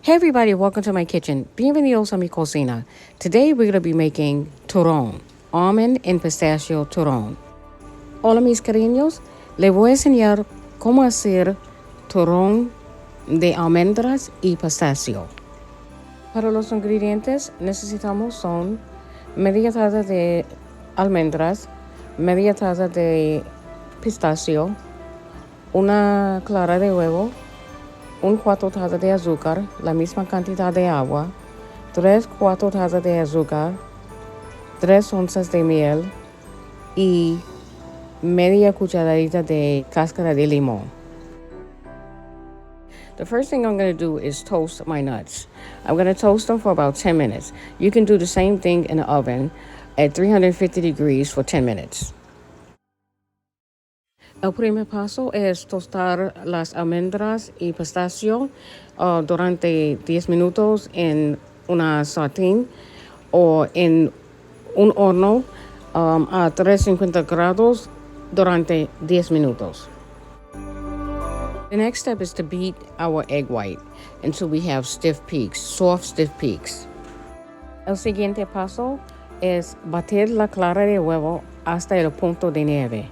Hey everybody, welcome to my kitchen. Bienvenidos a mi cocina. Today we're going to be making turrón, almond and pistachio turrón. Hola mis cariños, les voy a enseñar cómo hacer turrón de almendras y pistachio. Para los ingredientes necesitamos son media taza de almendras, media taza de pistachio, una clara de huevo, 4 tazas de azúcar, la misma cantidad de agua, 4 tazas de azúcar, 3 onzas de miel y media cucharadita de cáscara de limón. The first thing I'm going to do is toast my nuts. I'm going to toast them for about 10 minutes. You can do the same thing in the oven at 350 degrees for 10 minutes. El primer paso es tostar las almendras y pistachio durante 10 minutos en una sartén o en un horno a 350 grados durante 10 minutos. The next step is to beat our egg white until we have stiff peaks, soft stiff peaks. El siguiente paso es batir la clara de huevo hasta el punto de nieve.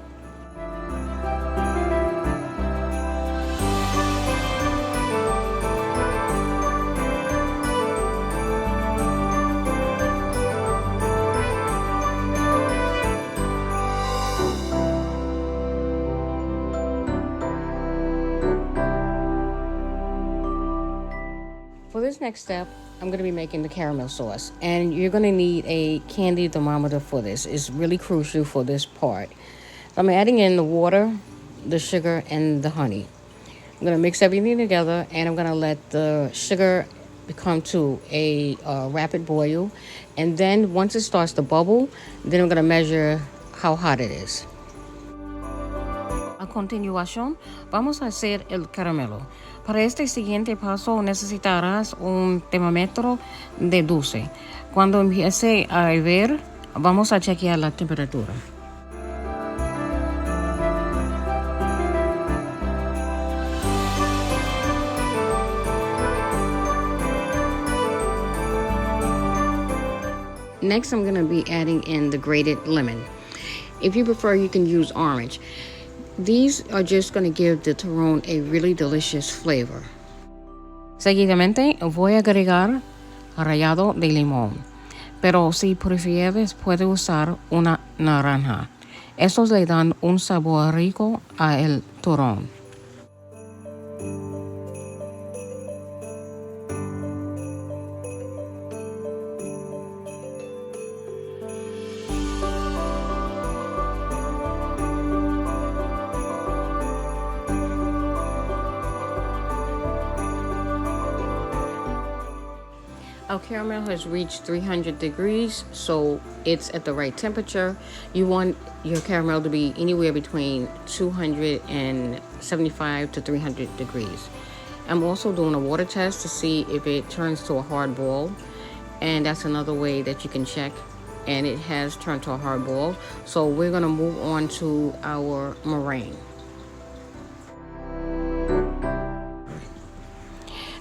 For this next step, I'm going to be making the caramel sauce, and you're going to need a candy thermometer for this. It's really crucial for this part. So I'm adding in the water, the sugar, and the honey. I'm going to mix everything together, and I'm going to let the sugar become to a rapid boil. And then once it starts to bubble, then I'm going to measure how hot it is. A continuación, vamos a hacer el caramelo. Para este siguiente paso necesitarás un termómetro de dulce. Cuando empiece a hervir, vamos a chequear la temperatura. Next, I'm going to be adding in the grated lemon. If you prefer, you can use orange. These are just going to give the turrón a really delicious flavor. Seguidamente voy a agregar rallado de limón, pero si prefieres puede usar una naranja. Estos le dan un sabor rico a el turrón. Our caramel has reached 300 degrees, so it's at the right temperature. You want your caramel to be anywhere between 275 to 300 degrees. I'm also doing a water test to see if it turns to a hard ball, and that's another way that you can check, and it has turned to a hard ball. So we're going to move on to our meringue.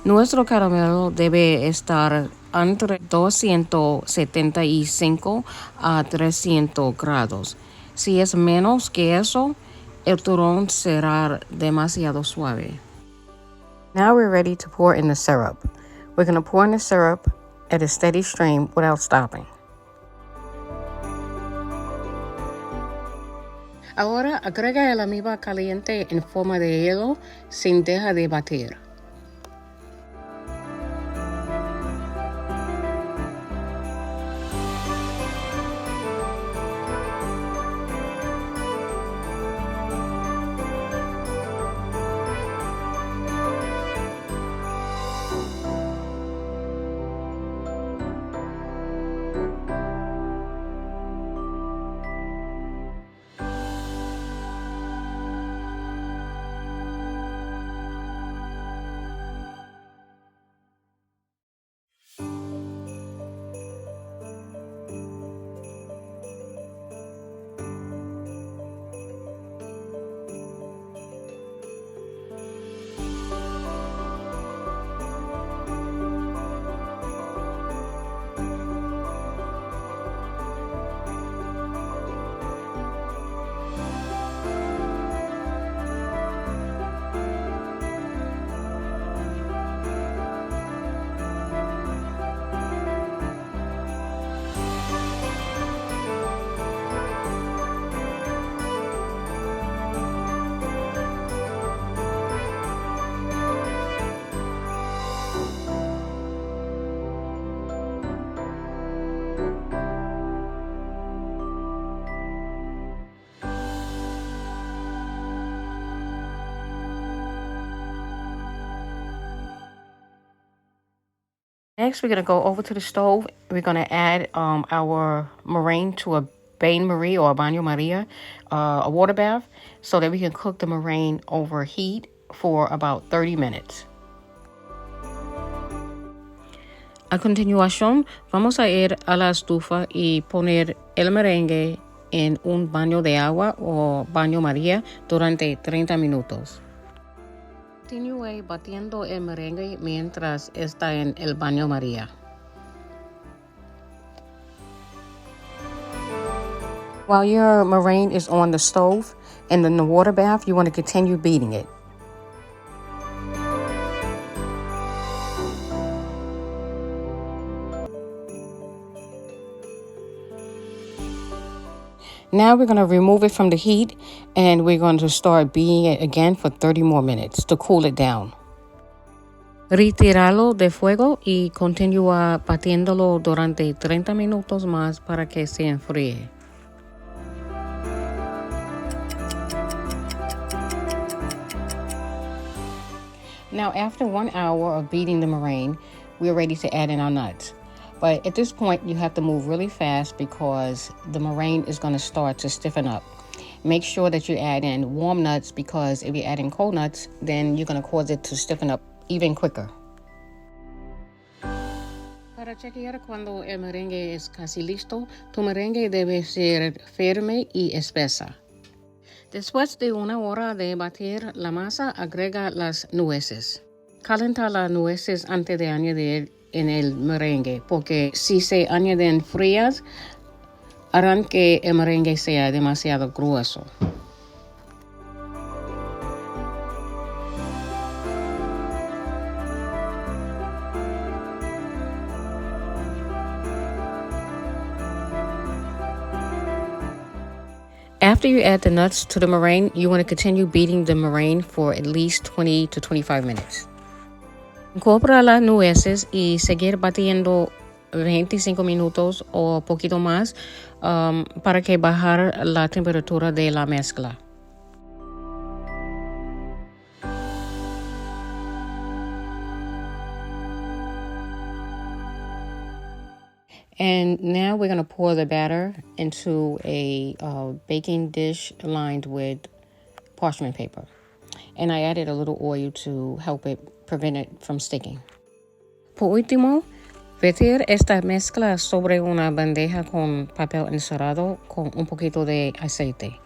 Nuestro caramelo debe estar entre 275 a 300 grados. Si es menos que eso, el turrón será demasiado suave. Now we're ready to pour in the syrup. We're going to pour in the syrup at a steady stream without stopping. Ahora agrega el almíbar caliente en forma de hielo sin dejar de batir. Next, we're going to go over to the stove. We're going to add our meringue to a bain marie or a baño maria, a water bath, so that we can cook the meringue over heat for about 30 minutes. A continuación, vamos a ir a la estufa y poner el merengue en un baño de agua o baño maría durante 30 minutos. Continúe batiendo el merengue mientras está en el baño maría. While your meringue is on the stove and in the water bath, you want to continue beating it. Now we're going to remove it from the heat and we're going to start beating it again for 30 more minutes to cool it down. Retíralo de fuego y continúa batiéndolo durante 30 minutos más para que se enfríe. Now, after 1 hour of beating the meringue, we're ready to add in our nuts. But at this point, you have to move really fast because the meringue is going to start to stiffen up. Make sure that you add in warm nuts because if you add in cold nuts, then you're going to cause it to stiffen up even quicker. Para chequear cuando el merengue es casi listo, tu merengue debe ser firme y espesa. Después de 1 hora de batir la masa, agrega las nueces. Calienta las nueces antes de añadir en el merengue, porque si se añaden frías, harán que el merengue sea demasiado grueso. After you add the nuts to the meringue, you want to continue beating the meringue for at least 20 to 25 minutes. Incorpora las nueces y seguir batiendo 25 minutos o poquito más para que bajar la temperatura de la mezcla. And now we're going to pour the batter into a baking dish lined with parchment paper. And I added a little oil to help it prevent it from sticking. Por último, vertir esta mezcla sobre una bandeja con papel encerado con un poquito de aceite.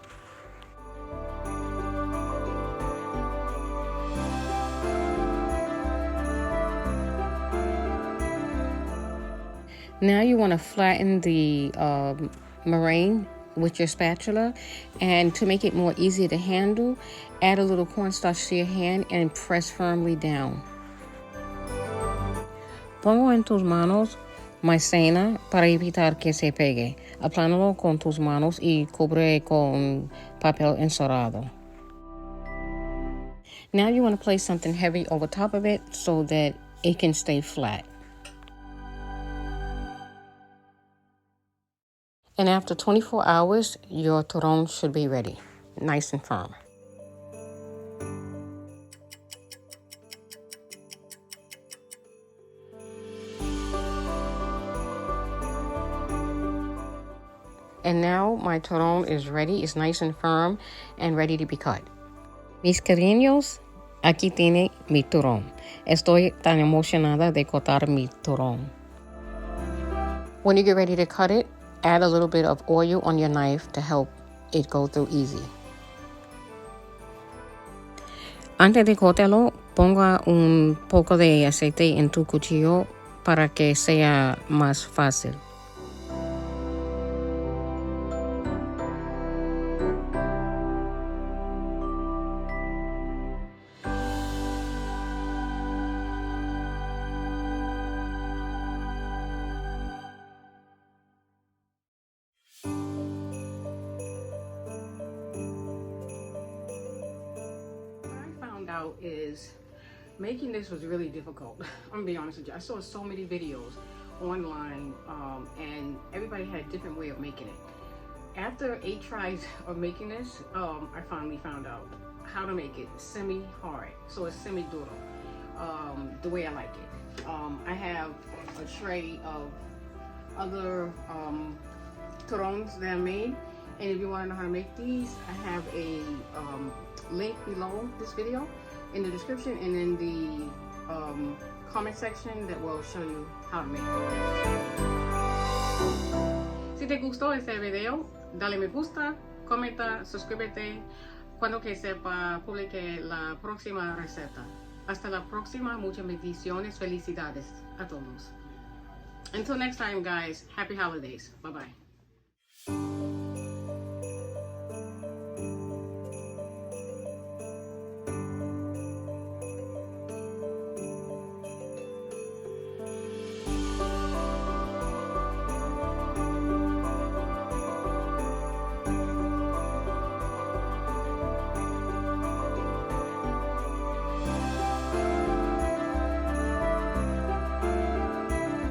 Now you want to flatten the meringue with your spatula, and to make it more easy to handle, add a little cornstarch to your hand and press firmly down. Pongo en tus manos maicena para evitar que se pegue. Aplánalo con tus manos y cubre con papel encerado. Now you want to place something heavy over top of it so that it can stay flat. And after 24 hours, your turron should be ready, nice and firm. And now my turron is ready, it's nice and firm and ready to be cut. Mis cariños, aquí tiene mi turron. Estoy tan emocionada de cortar mi turron. When you get ready to cut it, add a little bit of oil on your knife to help it go through easy. Antes de cortarlo, ponga un poco de aceite en tu cuchillo para que sea más fácil. Out is making this was really difficult. I'm gonna be honest with you. I saw so many videos online and everybody had a different way of making it. After 8 tries of making this, I finally found out how to make it semi-hard. So it's semi-DURO. the way I like it. I have a tray of other turrons that I made, and if you want to know how to make these, I have a link below this video in the description and in the comment section that will show you how to make them. Si te gustó este video, dale me gusta, comenta, suscríbete cuando que sepa publique la próxima receta. Hasta la próxima, muchas bendiciones, felicidades a todos. Until next time, guys, happy holidays. Bye-bye.